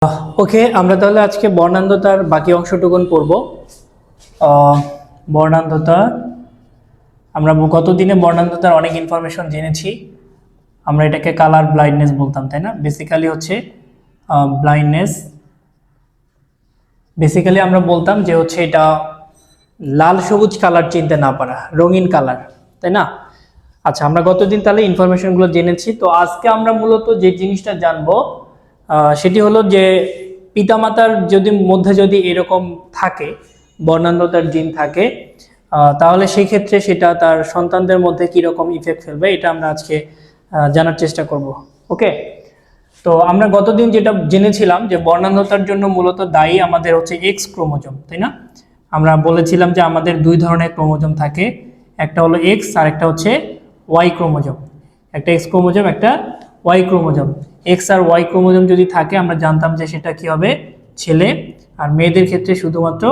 ওকে, আমরা তাহলে আজকে বর্ণান্ধতার বাকি অংশটুকুন পড়ব। বর্ণান্ধতা, আমরা গতদিনে বর্ণান্ধতার অনেক ইনফরমেশন জেনেছি। আমরা এটাকে কালার ব্লাইন্ডনেস বলতাম, তাই না? বেসিক্যালি হচ্ছে ব্লাইন্ডনেস। বেসিক্যালি আমরা বলতাম যে হচ্ছে এটা লাল সবুজ কালার চিনতে না পারা, রঙিন কালার, তাই না? আচ্ছা, আমরা গতদিন তাহলে ইনফরমেশনগুলো জেনেছি। তো আজকে আমরা মূলত যে জিনিসটা জানবো সেটি হলো যে পিতামাতার মধ্যে যদি এরকম থাকে, বর্ণান্ধতার জিন থাকে, তাহলে সেই ক্ষেত্রে সেটা তার সন্তানদের মধ্যে কীরকম ইফেক্ট ফেলবে, এটা আমরা আজকে জানার চেষ্টা করব। ওকে, তো আমরা গতদিন যেটা জেনেছিলাম যে বর্ণান্ধতার জন্য মূলত দায়ী আমাদের হচ্ছে এক্স ক্রোমোজোম, তাই না? আমরা বলেছিলাম যে আমাদের দুই ধরনের ক্রোমোজোম থাকে, একটা হলো এক্স আর একটা হচ্ছে ওয়াই ক্রোমোজোম। একটা এক্স ক্রোমোজোম, একটা ওয়াই ক্রোমোজোম। এক্স আর ওয়াই ক্রোমোজোম যদি থাকে আমরা জানতাম যে সেটা কি হবে, ছেলে। আর মেয়েদের ক্ষেত্রে শুধুমাত্র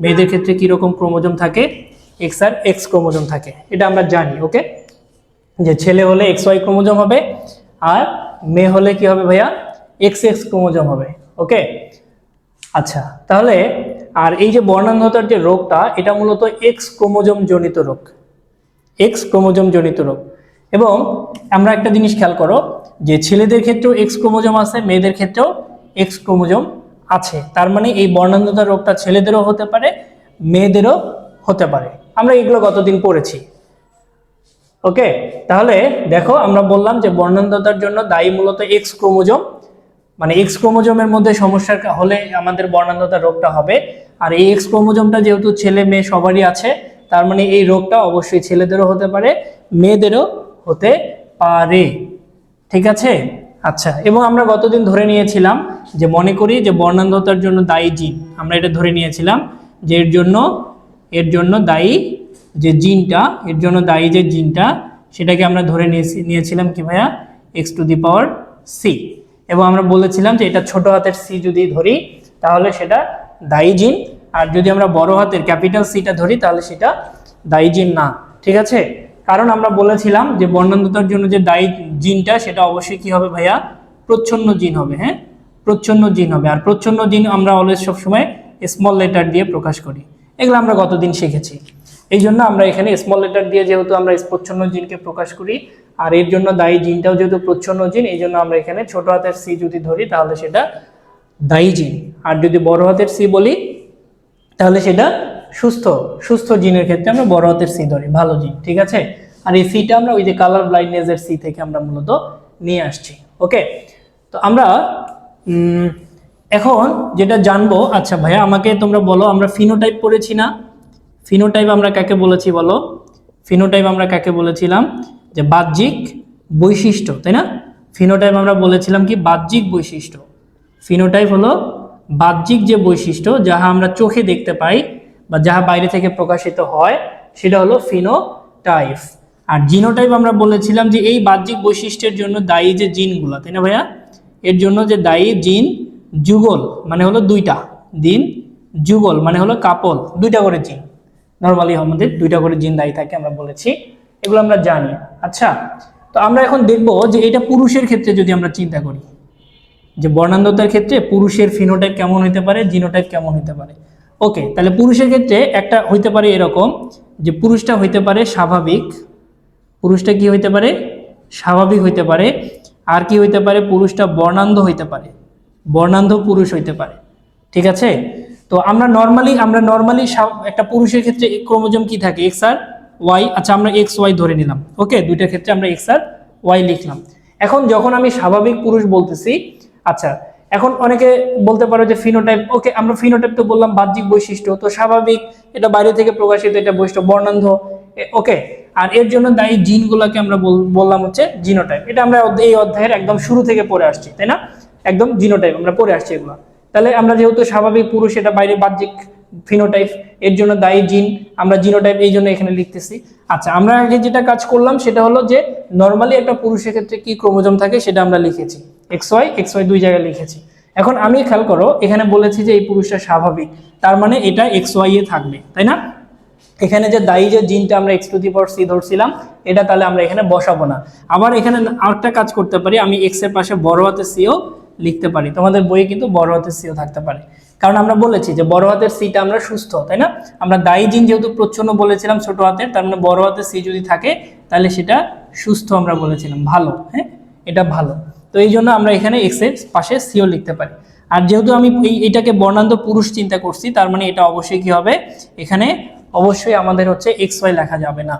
মেয়েদের ক্ষেত্রে কীরকম ক্রোমোজোম থাকে, এক্স আর এক্স ক্রোমোজোম থাকে, এটা আমরা জানি। ওকে, যে ছেলে হলে এক্স ওয়াই ক্রোমোজোম হবে আর মেয়ে হলে কি হবে ভাইয়া, এক্স এক্স ক্রোমোজোম হবে। ওকে, আচ্ছা, তাহলে আর এই যে বর্ণান্ধতার যে রোগটা, এটা মূলত এক্স ক্রোমোজোম জনিত রোগ, এক্স ক্রোমোজোম জনিত রোগ। এবং আমরা একটা জিনিস খেয়াল করো যে ছেলেদের ক্ষেত্রেও এক্স ক্রোমোজোম আছে, মেয়েদের ক্ষেত্রেও এক্স ক্রোমোজোম আছে। তার মানে এই বর্ণান্ধতার রোগটা ছেলেদেরও হতে পারে, মেয়েদেরও হতে পারে। আমরা এগুলো গতদিন পড়েছি। ওকে, তাহলে দেখো আমরা বললাম যে বর্ণান্ধতার জন্য দায়ী মূলত এক্স ক্রোমোজোম, মানে এক্স ক্রোমোজোমের মধ্যে সমস্যা হলে আমাদের বর্ণান্ধতার রোগটা হবে। আর এই এক্স ক্রোমোজোমটা যেহেতু ছেলে মেয়ে সবারই আছে, তার মানে এই রোগটা অবশ্যই ছেলেদেরও হতে পারে, মেয়েদেরও হতে পারে। ঠিক আছে? আচ্ছা, এবং আমরা গতদিন ধরে নিয়েছিলাম যে মনে করি যে বর্ণান্ধতার জন্য দায়ী জিন, আমরা এটা ধরে নিয়েছিলাম যে এর জন্য দায়ী যে জিনটা, এর জন্য দায়ী যে জিনটা, সেটাকে আমরা ধরে নিয়েছিলাম কি ভাইয়া, x to the power c. এবং আমরা বলেছিলাম যে এটা ছোট হাতের সি যদি ধরি তাহলে সেটা দায়ী জিন, আর যদি আমরা বড় হাতের ক্যাপিটাল সিটা ধরি তাহলে সেটা দায়ী জিন না। ঠিক আছে? কারণ আমরা বলেছিলাম যে বর্ণান্ধতার জন্য যে দায়ী জিনটা সেটা অবশ্যই কি হবে ভাইয়া, প্রচ্ছন্ন জিন হবে। হ্যাঁ, প্রচ্ছন্ন জিন হবে। আর প্রচ্ছন্ন জিন আমরা অলওয়েজ সবসময় স্মল লেটার দিয়ে প্রকাশ করি, এগুলো আমরা গতদিন শিখেছি। এই জন্য আমরা এখানে স্মল লেটার দিয়ে যেহেতু আমরা প্রচ্ছন্ন জিনকে প্রকাশ করি, আর এর জন্য দায়ী জিনটাও যেহেতু প্রচ্ছন্ন জিন, এই জন্য আমরা এখানে ছোট হাতের সি যদি ধরি তাহলে সেটা দায়ী জিন, আর যদি বড় হাতের সি বলি তাহলে সেটা সুস্থ জিনের ক্ষেত্রে আমরা বড় হাতের সি ধরি, ভালো জিন। ঠিক আছে? আর এই সিটা আমরা ওই যে কালার ব্লাইন্ডনেসের সি থেকে আমরা মূলত নিয়ে আসছি। ওকে, তো আমরা এখন যেটা জানবো, আচ্ছা ভাইয়া আমাকে তোমরা বলো, আমরা ফিনোটাইপ পড়েছি না? ফিনোটাইপ আমরা কাকে বলেছি বলো? ফিনোটাইপ আমরা কাকে বলেছিলাম? যে বাহ্যিক বৈশিষ্ট্য, তাই না? ফিনোটাইপ আমরা বলেছিলাম কি, বাহ্যিক বৈশিষ্ট্য। ফিনোটাইপ হলো বাহ্যিক যে বৈশিষ্ট্য, যাহা আমরা চোখে দেখতে পাই বা যাহা বাইরে থেকে প্রকাশিত হয়, সেটা হলো ফিনোটাইপ। আর জিনোটাইপ আমরা বলেছিলাম যে এই বাহ্যিক বৈশিষ্ট্যের জন্য দায়ী যে জিনগুলো, তাই না ভাইয়া? এর জন্য যে দায়ী জিন যুগল মানে হলো দুইটা, দিন যুগল মানে হলো কাপল, দুইটা করে জিন। নর্মালি আমাদের দুইটা করে জিন দায়ী থাকে, আমরা বলেছি, এগুলো আমরা জানি। আচ্ছা, তো আমরা এখন দেখব যে এটা পুরুষের ক্ষেত্রে যদি আমরা চিন্তা করি, যে বর্ণান্ধতার ক্ষেত্রে পুরুষের ফিনোটাইপ কেমন হতে পারে, জিনোটাইপ কেমন হতে পারে। ওকে, তাহলে পুরুষের ক্ষেত্রে একটা হইতে পারে এরকম যে পুরুষটা হইতে পারে স্বাভাবিক, পুরুষটা কি হইতে পারে, স্বাভাবিক হইতে পারে। আর কি হইতে পারে, পুরুষটা বর্ণান্ধ হইতে পারে, বর্ণান্ধ পুরুষ হইতে পারে। ঠিক আছে? তো আমরা নর্মালি একটা পুরুষের ক্ষেত্রে ক্রোমোজোম কি থাকে, এক্স আর ওয়াই। আচ্ছা, আমরা এক্স ওয়াই ধরে নিলাম। ওকে, দুইটার ক্ষেত্রে আমরা এক্স আর ওয়াই লিখলাম। এখন যখন আমি স্বাভাবিক পুরুষ বলতেছি, আচ্ছা এখন অনেকে বলতে পারো যে ফিনোটাইপ, ওকে আমরা ফিনোটাইপ তো বললাম বাহ্যিক বৈশিষ্ট্য, তো স্বাভাবিক এটা বাইরে থেকে প্রকাশিত, এটা বৈশিষ্ট্য বর্ণান্ধ। ওকে, আর এর জন্য দায়ী জিনগুলোকে আমরা বললাম হচ্ছে জিনোটাইপ। এটা আমরা এই অধ্যায়ের একদম শুরু থেকে পড়ে আসছি, তাই না? একদম জিনোটাইপ আমরা পড়ে আসছি এগুলো। তাহলে আমরা যেহেতু স্বাভাবিক পুরুষ, এটা বাইরে বাহ্যিক ফিনোটাইপ, এর জন্য দায়ী জিন, আমরা জিনোটাইপ এই জন্য এখানে লিখতেছি। আচ্ছা, আমরা আগে যেটা কাজ করলাম সেটা হলো যে নর্মালি একটা পুরুষের ক্ষেত্রে কি ক্রোমোজোম থাকে সেটা আমরা লিখেছি, এক্স ওয়াই দুই জায়গায় লিখেছি। এখন আমি খেয়াল করো, এখানে বলেছি যে এই পুরুষটা স্বাভাবিক, তার মানে এটা এক্স ওয়াই এ থাকবে, তাই না? এখানে যে দায়ী যে জিনটা আমরা x to the power c ধরছিলাম, এটা তাহলে আমরা এখানে বসাবো না। আবার এখানে আরেকটা কাজ করতে পারি, আমি এক্স এর পাশে বড় হাতে সিও লিখতে পারি। তোমাদের বইয়ে কিন্তু বড় হাতের সিও থাকতে পারে, কারণ আমরা বলেছি যে বড় হাতের সিটা আমরা সুস্থ, তাই না? আমরা দায়ী জিন যেহেতু প্রচ্ছন্ন বলেছিলাম ছোট হাতের, তার মানে বড় হাতের সি যদি থাকে তাহলে সেটা সুস্থ আমরা বলেছিলাম, ভালো। হ্যাঁ, এটা ভালো। তো এই জন্য আমরা এখানে এক্স এর পাশে সিও লিখতে পারি। আর যেহেতু আমি এইটাকে বর্ণান্ধ পুরুষ চিন্তা করছি, তার মানে এটা অবশ্যই কি হবে, এখানে অবশ্যই আমাদের হচ্ছে এক্স ওয়াই লেখা যাবে না।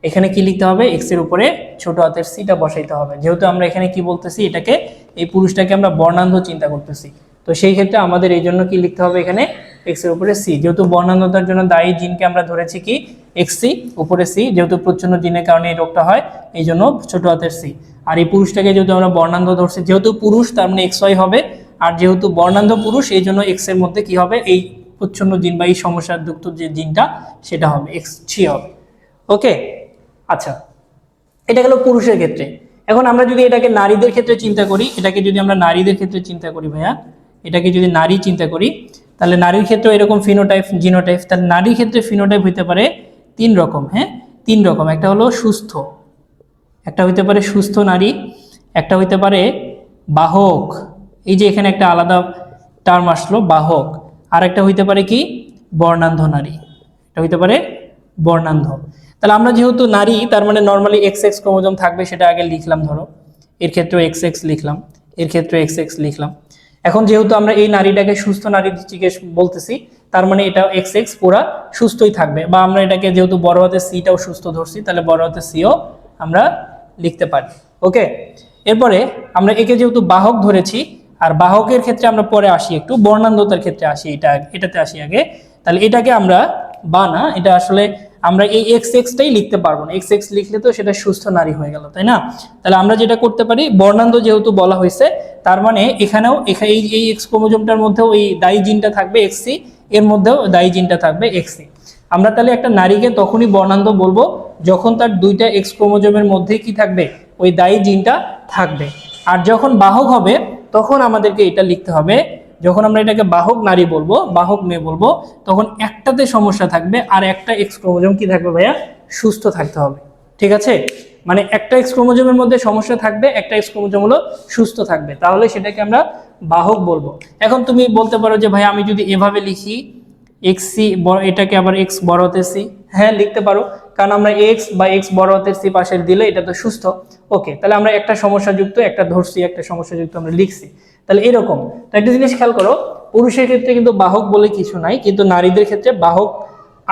এখানে কি লিখতে হবে, এক্স এর উপরে ছোট হাতের সিটা বসাইতে হবে। যেহেতু আমরা এখানে কি বলতেছি, এটাকে এই পুরুষটাকে আমরা বর্ণান্ধ চিন্তা করতেছি, তো সেই ক্ষেত্রে আমাদের এই জন্য কি লিখতে হবে, এখানে এক্স এর উপরে সি। যেহেতু বর্ণান্ধতার জন্য দায়ী জিনকে আমরা ধরেছি কি এক্স সি, উপরে সি, যেহেতু প্রচ্ছন্ন জিনের কারণে এই রোগটা হয় এই জন্য ছোট হাতের সি। আর এই পুরুষটাকে যেহেতু আমরা বর্ণান্ধ ধরছি, যেহেতু পুরুষ তার মানে এক্স ওয়াই হবে, আর যেহেতু বর্ণান্ধ পুরুষ এই জন্য এক্স এর মধ্যে কি হবে, এই প্রচ্ছন্ন জিন বা এই সমস্যাযুক্ত যে জিনটা সেটা হবে এক্স থ্রি হবে। ওকে, আচ্ছা, এটা গেল পুরুষের ক্ষেত্রে। এখন আমরা যদি এটাকে নারীদের ক্ষেত্রে চিন্তা করি, এটাকে যদি আমরা নারীদের ক্ষেত্রে চিন্তা করি ভাইয়া, এটাকে যদি নারী চিন্তা করি, তাহলে নারীর ক্ষেত্রে এরকম ফিনোটাইপ জিনোটাইপ। তাহলে নারীর ক্ষেত্রে ফিনোটাইপ হতে পারে তিন রকম। হ্যাঁ, তিন রকম। একটা হলো সুস্থ, একটা হইতে পারে সুস্থ নারী, একটা হইতে পারে বাহক, এই যে এখানে একটা আলাদা টার্ম আসলো বাহক, আর একটা হইতে পারে কি বর্ণান্ধ নারী, এটা হইতে পারে বর্ণান্ধ। তাহলে আমরা যেহেতু নারী, তার মানে নর্মালি এক্স এক্স ক্রোমোজোম থাকবে, সেটা আগে লিখলাম। ধরো এর ক্ষেত্রে এক্স এক্স লিখলাম, এর ক্ষেত্রে এক্স এক্স লিখলাম। এখন যেহেতু আমরা এই নারীটাকে সুস্থ নারী জিজ্ঞেস বলতেছি, তার মানে এটা এক্স এক্স পুরা সুস্থই থাকবে, বা আমরা এটাকে যেহেতু বড় হাতের সিটাও সুস্থ ধরছি, তাহলে বড় হাতের সিও আমরা লিখতে পারি। ওকে, এরপরে আমরা একে যেহেতু বাহক ধরেছি, আর বাহকের ক্ষেত্রে আমরা পরে আসি, একটু বর্ণান্ধতার ক্ষেত্রে আসি, এটাতে আসি আগে। তাহলে এটাকে আমরা বা না, এটা আসলে আমরা এই এক্স এক্সটাই লিখতে পারবো না, এক্স এক্স লিখলে তো সেটা সুস্থ নারী হয়ে গেল, তাই না? তাহলে আমরা যেটা করতে পারি, বর্ণান্ধ যেহেতু বলা হয়েছে, তার মানে এখানেও এই এক্স ক্রোমোজোমটার মধ্যেও এই দায়ী জিনটা থাকবে এক্সসি, এর মধ্যেও দায়ী জিনটা থাকবে এক্সসি। আমরা তাহলে একটা নারীকে তখনই বর্ণান্ধ বলবো যখন তার দুইটা এক্স ক্রোমোজোমের মধ্যে কি থাকবে, ওই দায়ী জিনটা থাকবে। আর যখন বাহক হবে তখন আমাদেরকে এটা লিখতে হবে, যখন আমরা এটাকে বাহক নারী বলবো, বাহক মেয়ে বলবো, তখন একটাতে সমস্যা থাকবে আর একটা এক্স ক্রোমোজোম কি থাকবে ভাইয়া, সুস্থ থাকতে হবে। ঠিক আছে, মানে একটা এক্স ক্রোমোজোমের মধ্যে সমস্যা থাকবে, একটা এক্স ক্রোমোজোম হলো সুস্থ থাকবে, তাহলে সেটাকে আমরা বাহক বলবো। এখন তুমি বলতে পারো যে ভাই আমি যদি এভাবে লিখি এক্স সি, এটাকে আবার এক্স বড় হাতের সি, হ্যাঁ লিখতে পারো, কারণ আমরা এক্স বা এক্স বড় হাতের সি পাশের দিলে এটা তো সুস্থ। ওকে, তাহলে আমরা একটা সমস্যাযুক্ত একটা ধরছি, একটা সমস্যাযুক্ত আমরা লিখছি, তাহলে এরকম। তো একটা জিনিস খেয়াল করো, পুরুষের ক্ষেত্রে কিন্তু বাহক বলে কিছু নাই, কিন্তু নারীদের ক্ষেত্রে বাহক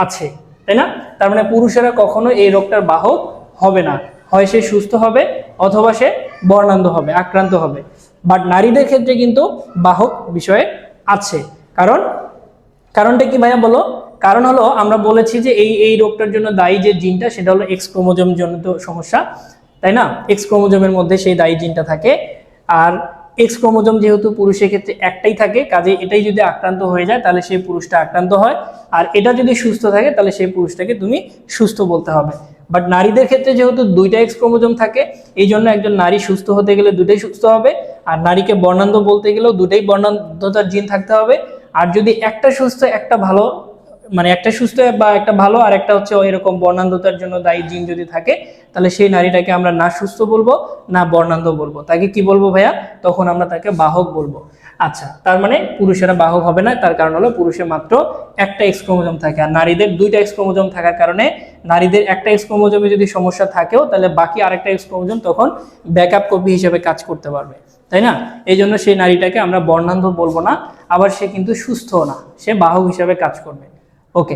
আছে, তাই না? তার মানে পুরুষেরা কখনো এই রোগটার বাহক হবে না, হয় সে সুস্থ হবে অথবা সে বর্ণান্ধ হবে, আক্রান্ত হবে। বাট নারীদের ক্ষেত্রে কিন্তু বাহক বিষয়ে আছে। কারণটা কি ভাইয়া বলো? কারণ হলো আমরা বলেছি যে এই রোগটার জন্য দায়ী যে জিনটা সেটা হলো এক্স ক্রোমোজোম জনিত সমস্যা, তাই না? এক্স ক্রোমোজোমের মধ্যে সেই দায়ী জিনটা থাকে, আর এক্স ক্রোমোজোম যেহেতু পুরুষের ক্ষেত্রে একটাই থাকে, কাজে এটাই যদি আক্রান্ত হয়ে যায় তাহলে সেই পুরুষটা আক্রান্ত হয়, আর এটা যদি সুস্থ থাকে তাহলে সেই পুরুষটাকে তুমি সুস্থ বলতে হবে। বাট নারীদের ক্ষেত্রে যেহেতু দুইটা এক্স ক্রোমোজোম থাকে, এই জন্য একজন নারী সুস্থ হতে গেলে দুটাই সুস্থ হবে, আর নারীকে বর্ণান্ধ বলতে গেলেও দুটাই বর্ণান্ধতার জিন থাকতে হবে। আর যদি একটা সুস্থ একটা ভালো, মানে একটা সুস্থ বা একটা ভালো আর একটা হচ্ছে এরকম বর্ণান্ধতার জন্য দায়ী জিন যদি থাকে, তাহলে সেই নারীটাকে আমরা না সুস্থ বলবো না বর্ণান্ধ বলবো, তাকে কি বলবো ভাইয়া? তখন আমরা তাকে বাহক বলবো। আচ্ছা, তার মানে পুরুষেরা বাহক হবে না, তার কারণ হলো পুরুষের মাত্র একটা এক্স ক্রোমোজোম থাকে, আর নারীদের দুইটা এক্স ক্রোমোজোম থাকার কারণে নারীদের একটা এক্স ক্রোমোজোমে যদি সমস্যা থাকেও তাহলে বাকি আরেকটা এক্স ক্রোমোজোম তখন ব্যাকআপ কপি হিসেবে কাজ করতে পারবে, তাই না? এই জন্য সেই নারীটাকে আমরা বর্ণান্ধ বলবো না, আবার সে কিন্তু সুস্থ না, সে বাহক হিসাবে কাজ করবে। ওকে,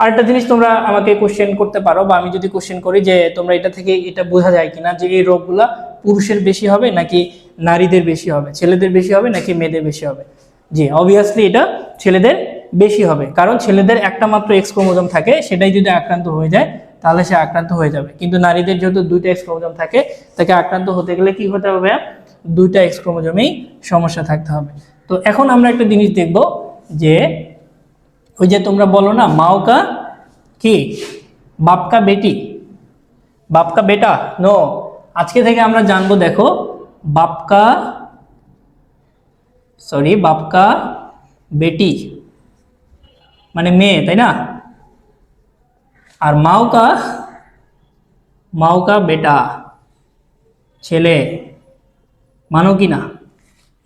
আরেকটা জিনিস তোমরা আমাকে কোশ্চেন করতে পারো, বা আমি যদি কোশ্চেন করি যে তোমরা এটা থেকে এটা বোঝা যায় কিনা যে এই রোগগুলা পুরুষের বেশি হবে নাকি নারীদের বেশি হবে, ছেলেদের বেশি হবে নাকি মেয়েদের বেশি হবে? জি, অবভিয়াসলি এটা ছেলেদের বেশি হবে, কারণ ছেলেদের একটা মাত্র এক্স ক্রোমোজোম থাকে, সেটাই যদি আক্রান্ত হয়ে যায় তাহলে সে আক্রান্ত হয়ে যাবে। কিন্তু নারীদের যেহেতু দুইটা এক্স ক্রোমোজোম থাকে, তাকে আক্রান্ত হতে গেলে কি হতে হবে? দুইটা এক্স ক্রোমোজোমেই সমস্যা থাকতে হবে। তো এখন আমরা একটা জিনিস দেখব যে ওই যে তোমরা বলো না মাও কা কি বাপ কা বেটি, বাপ কা বেটা, নো, আজকে থেকে আমরা জানবো, দেখো বাপ কা বাপ কা বেটি মানে মেয়ে, তাই না? আর মাও কা বেটা ছেলে, মানো কি না?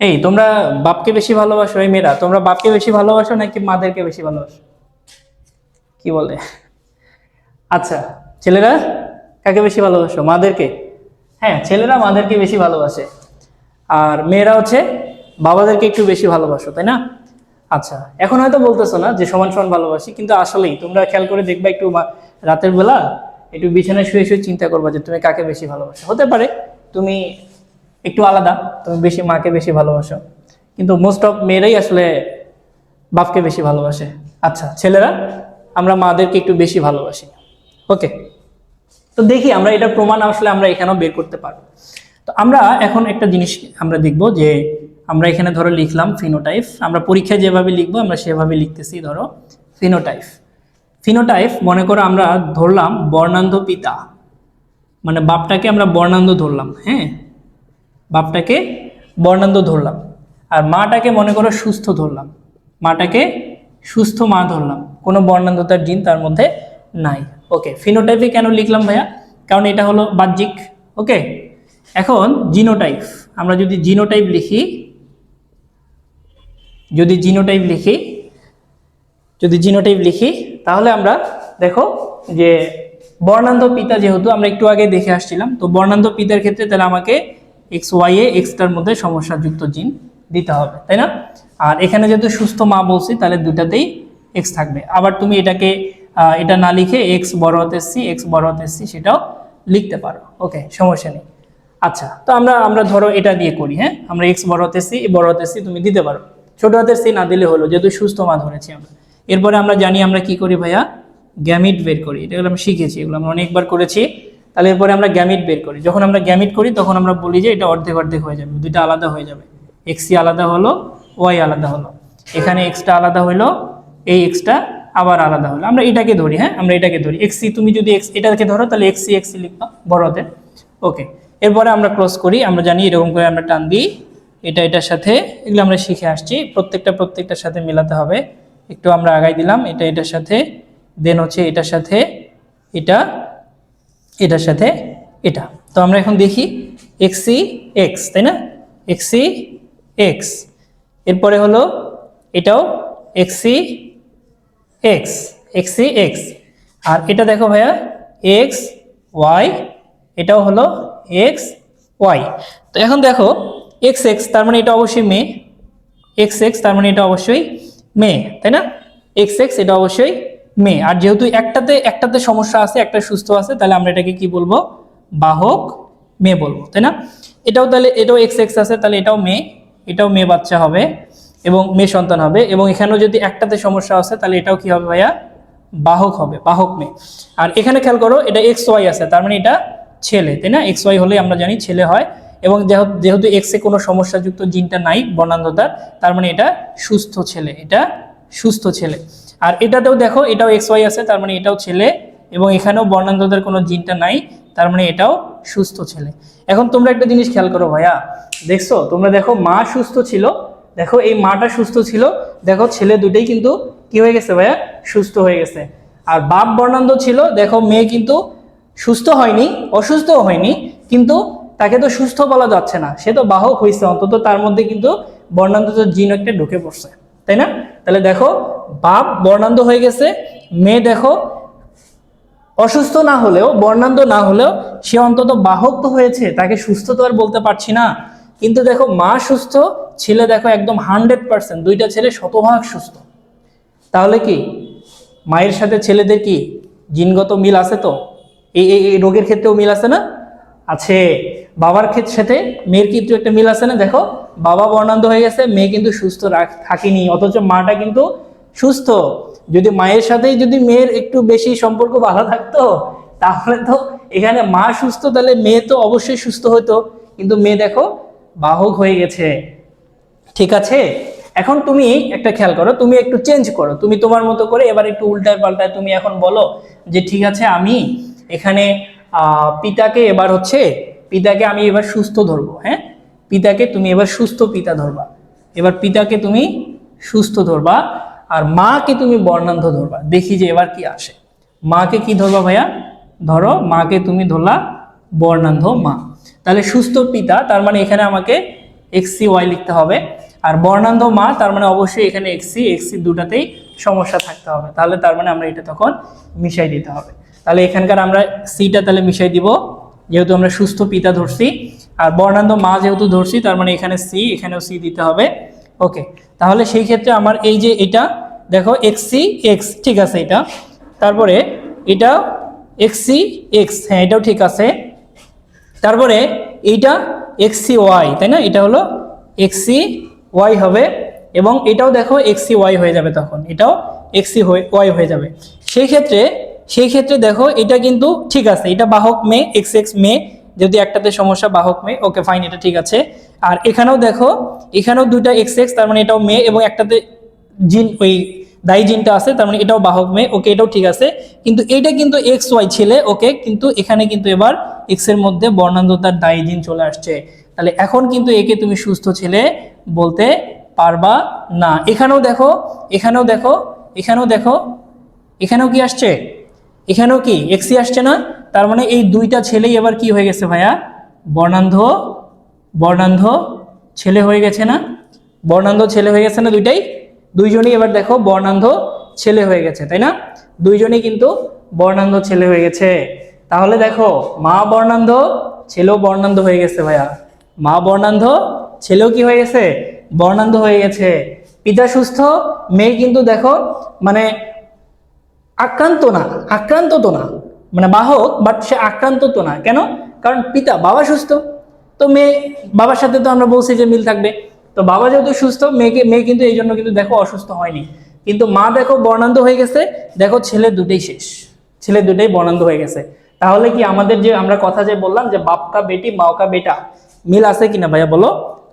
এই তোমরা বাপকে বেশি ভালোবাসো, এই মেয়েরা তোমরা বাপকে বেশি ভালোবাসো নাকি মাদেরকে বেশি ভালোবাসো? কি বলে? আচ্ছা, ছেলেরা কাকে বেশি ভালোবাসো? মাদেরকে? হ্যাঁ, ছেলেরা মাদেরকে বেশি ভালোবাসে, আর মেয়েরা হচ্ছে বাবাদেরকে একটু বেশি ভালোবাসো, তাই না? আচ্ছা, এখন হয়তো বলতেছো না যে সমান সমান ভালোবাসি, কিন্তু আসলেই তোমরা খেয়াল করে দেখবা একটু রাতের বেলা একটু বিছানায় শুয়ে শুয়ে চিন্তা করবা যে তুমি কাকে বেশি ভালোবাসো। হতে পারে তুমি একটু আলাদা, তুমি বেশি মাকে বেশি ভালোবাসো, কিন্তু মোস্ট অফ মেয়েরাই আসলে বাপকে বেশি ভালোবাসে। আচ্ছা, ছেলেরা আমরা মাদেরকে একটু বেশি ভালোবাসি। ওকে, তো দেখি আমরা এটা প্রমাণ আসলে আমরা এখানেও বের করতে পারবো। তো আমরা এখন একটা জিনিস আমরা দেখব যে আমরা এখানে ধরো লিখলাম ফিনোটাইপ, আমরা পরীক্ষায় যেভাবে লিখবো আমরা সেভাবে লিখতেছি। ধরো ফিনোটাইপ, ফিনোটাইপ মনে করো আমরা ধরলাম বর্ণান্ধ পিতা, মানে বাপটাকে আমরা বর্ণান্ধ ধরলাম, হ্যাঁ বাপটাকে বর্ণান্ধ ধরলাম, আর মাটাকে মনে করো সুস্থ ধরলাম, মাটাকে সুস্থ মা ধরলাম, কোনো বর্ণান্ধতার জিন তার মধ্যে নাই। ওকে, ফিনোটাইপে কেন লিখলাম ভাইয়া? কারণ এটা হলো বাহ্যিক। ওকে, এখন জিনোটাইপ, আমরা যদি জিনোটাইপ লিখি, যদি জিনোটাইপ লিখি তাহলে আমরা দেখো যে বর্ণান্ধ পিতা, যেহেতু আমরা একটু আগে দেখে আসছিলাম, তো বর্ণান্ধ পিতার ক্ষেত্রে তাহলে আমাকে এক্স ওয়াই এ এক্সটার মধ্যে সমস্যাযুক্ত জিন দিতে হবে, তাই না? আর এখানে যেহেতু সুস্থ মা বলছি তাহলে দুটাতেই এক্স থাকবে। আবার তুমি এটাকে এটা না লিখে এক্স বড় হাতে সি, এক্স বড় হাতে সি সেটাও লিখতে পারো। ওকে, সমস্যা নেই। আচ্ছা, তো আমরা ধরো এটা দিয়ে করি, হ্যাঁ আমরা এক্স বড় হাতে সি, বড় হাতে সি তুমি দিতে পারো, ছোট হাতের সি না দিলে হলো, যেহেতু সুস্থ মা ধরেছি আমরা। এরপরে আমরা জানি আমরা কি করি ভাইয়া, গ্যামিট বের করি, এগুলো আমরা শিখেছি, এগুলো আমরা অনেকবার করেছি। তাহলে এরপরে আমরা গ্যামিট বের করি, যখন আমরা গ্যামিট করি তখন আমরা বলি যে এটা অর্ধেক অর্ধেক হয়ে যাবে, দুইটা আলাদা হয়ে যাবে, এক্সি আলাদা হলো, ওয়াই আলাদা হলো, এখানে এক্সটা আলাদা হলো, এই এক্সটা আবার আলাদা হলো। আমরা এটাকে ধরি, হ্যাঁ আমরা এটাকে ধরি এক্সি, তুমি যদি এক্স এটাকে ধরো তাহলে এক্সি এক্সি লিখবা বড় হাতে। ওকে, এরপরে আমরা ক্রস করি, আমরা জানি এরকম করে আমরা টান দিই, এটা এটার সাথে, এগুলো আমরা শিখে আসছি, প্রত্যেকটার সাথে মেলাতে হবে। একটু আমরা আগাই দিলাম, এটা এটার সাথে, দেন হচ্ছে এটার সাথে এটা, এটার সাথে এটা। তো আমরা এখন দেখি এক্সি এক্স, তাই না? এক্সি এক্স, এরপরে হলো এটাও এক্সি এক্স, এক্সি এক্স, আর এটা দেখো ভাইয়া এক্স ওয়াই, এটাও হলো এক্স ওয়াই। তো এখন দেখো এক্স এক্স তার মানে এটা অবশ্যই মেয়ে, এক্স এক্স তার মানে এটা অবশ্যই মেয়ে, তাই না? এক্স এক্স এটা অবশ্যই মেয়ে, আর যেহেতু একটাতে সমস্যা আছে, একটা সুস্থ আছে, তাহলে আমরা এটাকে কি বলবো, বাহক মেয়ে বলবো, তাই না? এটাও তাহলে এটাও এক্স এক্স আছে, তাহলে এটাও মেয়ে বাচ্চা হবে এবং মেয়ে সন্তান হবে, এবং এখানেও যদি একটাতে সমস্যা আছে তাহলে এটাও কি হবে ভাইয়া, বাহক হবে, বাহক মেয়ে। আর এখানে খেয়াল করো এটা এক্স ওয়াই আছে, তার মানে এটা ছেলে, তাই না? এক্স ওয়াই হলে আমরা জানি ছেলে হয়, এবং যেহেতু এক্সে কোনো সমস্যাযুক্ত জিনটা নাই বর্ণান্ধতার, তার মানে এটা সুস্থ ছেলে, এটা সুস্থ ছেলে। আর এটাতেও দেখো এটাও এক্স ওয়াই আছে, তার মানে এটাও ছেলে, এবং এখানেও বর্ণান্ধতার কোনো জিনটা নাই, তার মানে এটাও সুস্থ ছেলে। এখন তোমরা একটা জিনিস খেয়াল করো ভাইয়া, দেখছো তোমরা দেখো মা সুস্থ ছিল, দেখো এই মাটা সুস্থ ছিল, দেখো ছেলে দুটোই কিন্তু কি হয়ে গেছে ভাইয়া, সুস্থ হয়ে গেছে। আর বাপ বর্ণান্ধ ছিল, দেখো মেয়ে কিন্তু সুস্থ হয়নি, অসুস্থও হয়নি, কিন্তু তাকে তো সুস্থ বলা যাচ্ছে না, সে তো বাহক হয়েছে, অন্তত তার মধ্যে কিন্তু বর্ণান্ধতার জিন একটা ঢুকে পড়ছে, তাই না? তাহলে দেখো বাপ বর্ণান্ধ হয়ে গেছে, মেয়ে দেখো অসুস্থ না হলেও, বর্ণান্ধ না হলেও সে অন্তত বাহক তো হয়েছে, তাকে সুস্থ তো আর বলতে পারছি না। কিন্তু দেখো মা সুস্থ, ছেলে দেখো একদম 100%, দুইটা ছেলে শতভাগ সুস্থ। তাহলে কি মায়ের সাথে ছেলেদের কি জিনগত মিল আছে? তো এই রোগের ক্ষেত্রেও মিল আছে না? আছে। বাবার সাথে মেয়ের কিন্তু একটা মিল আছে না? দেখো বাবা বর্ণান্ধ হয়ে গেছে, মেয়ে কিন্তু সুস্থ থাকেনি, অথচ মাটা কিন্তু সুস্থ। যদি মায়ের সাথেই যদি মেয়ের একটু বেশি সম্পর্ক ভালো থাকতো, তাহলে তো এখানে মা সুস্থ, তাহলে মেয়ে তো অবশ্যই সুস্থ হতো, কিন্তু মেয়ে দেখো বাহক হয়ে গেছে। ঠিক আছে, এখন তুমি একটা খেয়াল করো, তুমি একটু চেঞ্জ করো, তুমি তোমার মতো করে এবার একটু উল্টায় পাল্টায় তুমি এখন বলো যে ঠিক আছে আমি এখানে পিতাকে এবার হচ্ছে, পিতাকে আমি এবার সুস্থ ধরবো, হ্যাঁ পিতাকে তুমি এবার সুস্থ পিতা ধরবা, এবার পিতাকে তুমি সুস্থ ধরবা, আর মাকে তুমি বর্ণান্ধ ধরবা। দেখি যে এবার কি আসে। মাকে কি ধরবা ভাইয়া? ধরো মাকে তুমি ধরলা বর্ণান্ধ মা, তাহলে সুস্থ পিতা, তার মানে এখানে আমাকে এক্সি ওয়াই লিখতে হবে। আর বর্ণান্ধ মা তার মানে অবশ্যই এখানে এক্সি এক্সি দুটাতেই সমস্যা থাকতে হবে, তাহলে তার মানে আমরা এটা তখন মিশাই দিতে হবে। তাহলে এখানকার আমরা সিটা তাহলে মিশাই দিব, যেহেতু আমরা সুস্থ পিতা ধরছি, আর বর্ণান্ধ মা যেহেতু ধরছি তার মানে এখানে সি, এখানেও সি দিতে হবে। ওকে, তাহলে সেই ক্ষেত্রে আমার এই যে এটা দেখো এক্সি এক্স ঠিক আছে এটা, তারপরে এটা এক্সি এক্স, হ্যাঁ এটাও ঠিক আছে, তারপরে এইটা এক্সি ওয়াই, তাই না, এটা হলো এক্সি ওয়াই হবে, এবং এটাও দেখো এক্সি ওয়াই হয়ে যাবে, তখন এটাও এক্সি ওয়াই হয়ে যাবে। সেই ক্ষেত্রে দেখো এটা কিন্তু ঠিক আছে, এটা বাহক মে এক্স এক্স মে, যদি একটাতে সমস্যা বাহক মে, ওকে ফাইন, এটা ঠিক আছে। আর এখানেও দেখো, এখানেও দুইটা এক্স এক্স, তার মানে এটাও মে, এবং একটাতে জিন ওই দায়ী জিনটা আছে, তার মানে এটাও বাহক মে, ওকে এটাও ঠিক আছে। কিন্তু এইটা কিন্তু এক্স ওয়াই ছেলে, ওকে, কিন্তু এখানে কিন্তু এবার এক্স এর মধ্যে বর্ণান্ধতার দায়ী জিন চলে আসছে, তাহলে এখন কিন্তু একে তুমি সুস্থ ছেলে বলতে পারবা না। এখানেও দেখো, এখানেও দেখো, এখানেও দেখো, এখানেও কি আসছে, এখানেও কি এক্সি আসছে না, তার মানে এই দুইটা ছেলেই এবার কি হয়ে গেছে ভাইয়া, বর্ণান্ধ ছেলে হয়ে গেছে না, বর্ণান্ধ ছেলে হয়ে গেছে না, দুইজনই এবার দেখো বর্ণান্ধ ছেলে হয়ে গেছে, তাই না, দুইজনই কিন্তু বর্ণান্ধ ছেলে হয়ে গেছে। তাহলে দেখো মা বর্ণান্ধ ছেলেও বর্ণান্ধ হয়ে গেছে ভাইয়া, মা বর্ণান্ধ ছেলেও কি হয়ে গেছে, বর্ণান্ধ হয়ে গেছে। পিতা সুস্থ, মেয়ে কিন্তু দেখো মানে আক্রান্ত তো না, মানে বাহক, বাট সে আক্রান্ত তো না, কেন, কারণ পিতা বাবা সুস্থ, তো মেয়ে বাবার সাথে তো আমরা বলছি যে মিল থাকবে, তো বাবা যেহেতু সুস্থ, মেয়ে কিন্তু এই জন্য কিন্তু দেখো অসুস্থ হয়নি। কিন্তু মা দেখো বর্ণান্ধ হয়ে গেছে, দেখো ছেলে দুটেই শেষ, ছেলে দুটেই বর্ণান্ধ হয়ে গেছে। তাহলে কি আমাদের যে আমরা কথা যে বললাম যে বাপ কা বেটি মাও কা বেটা, মিল আছে কিনা ভাইয়া বলো,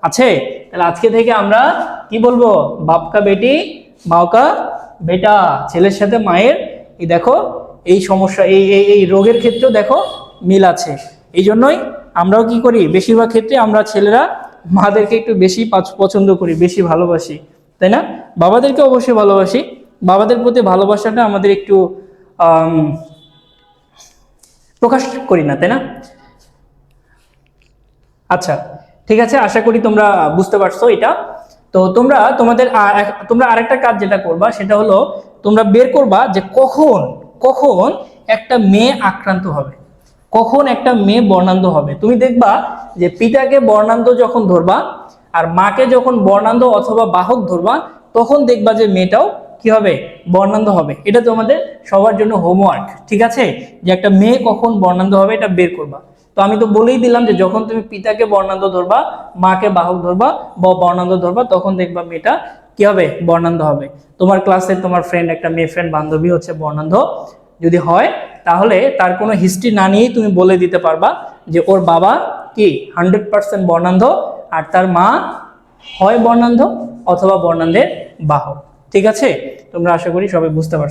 আছে? তাহলে আজকে থেকে আমরা কি বলবো, বাপ কা বেটি মাও কা বেটা, ছেলের সাথে মায়ের এই দেখো এই সমস্যা, এই রোগের ক্ষেত্রেও দেখো মিল আছে। এই জন্যই আমরাও কি করি, বেশিরভাগ ক্ষেত্রে আমরা ছেলেরা মাদেরকে একটু বেশি পছন্দ করি, বেশি ভালোবাসি, তাই না, বাবাদেরকে অবশ্যই ভালোবাসি, বাবাদের প্রতি ভালোবাসাটা আমাদের একটু প্রকাশ করি না, তাই না। আচ্ছা ঠিক আছে, আশা করি তোমরা বুঝতে পারছো এটা। তো তোমরা আরেকটা কাজ যেটা করবা সেটা হলো তোমরা বের করবা যে কখন একটা মেয়ে আক্রান্ত হবে, কখন একটা মেয়ে বর্ণান্ধ হবে। তুমি দেখবা যে পিতাকে বর্ণান্ধ যখন ধরবা আর মাকে যখন বর্ণান্ধ অথবা বাহক ধরবা, তখন দেখবা যে মেয়েটাও কি হবে, বর্ণান্ধ হবে। এটা তোমাদের সবার জন্য হোমওয়ার্ক, ঠিক আছে, যে একটা মেয়ে কখন বর্ণান্ধ হবে এটা বের করবা। তো আমি তো বলেই দিলাম যে যখন তুমি পিতাকে বর্ণান্ধ ধরবা, মাকে বাহক ধরবা বা বর্ণান্ধ ধরবা, তখন দেখবা মেয়েটা কি হবে, বর্ণান্ধ হবে। তোমার ক্লাসে তোমার ফ্রেন্ড, একটা মেয়ে ফ্রেন্ড বান্ধবী হচ্ছে বর্ণান্ধ যদি হয়, তাহলে তার কোনো হিস্ট্রি না নিয়েই তুমি বলে দিতে পারবা যে ওর বাবা কি 100% বর্ণান্ধ, আর তার মা হয় বর্ণান্ধ অথবা বর্ণান্ধের বাহক। ঠিক আছে, তোমরা আশা করি সবাই বুঝতে পারছো।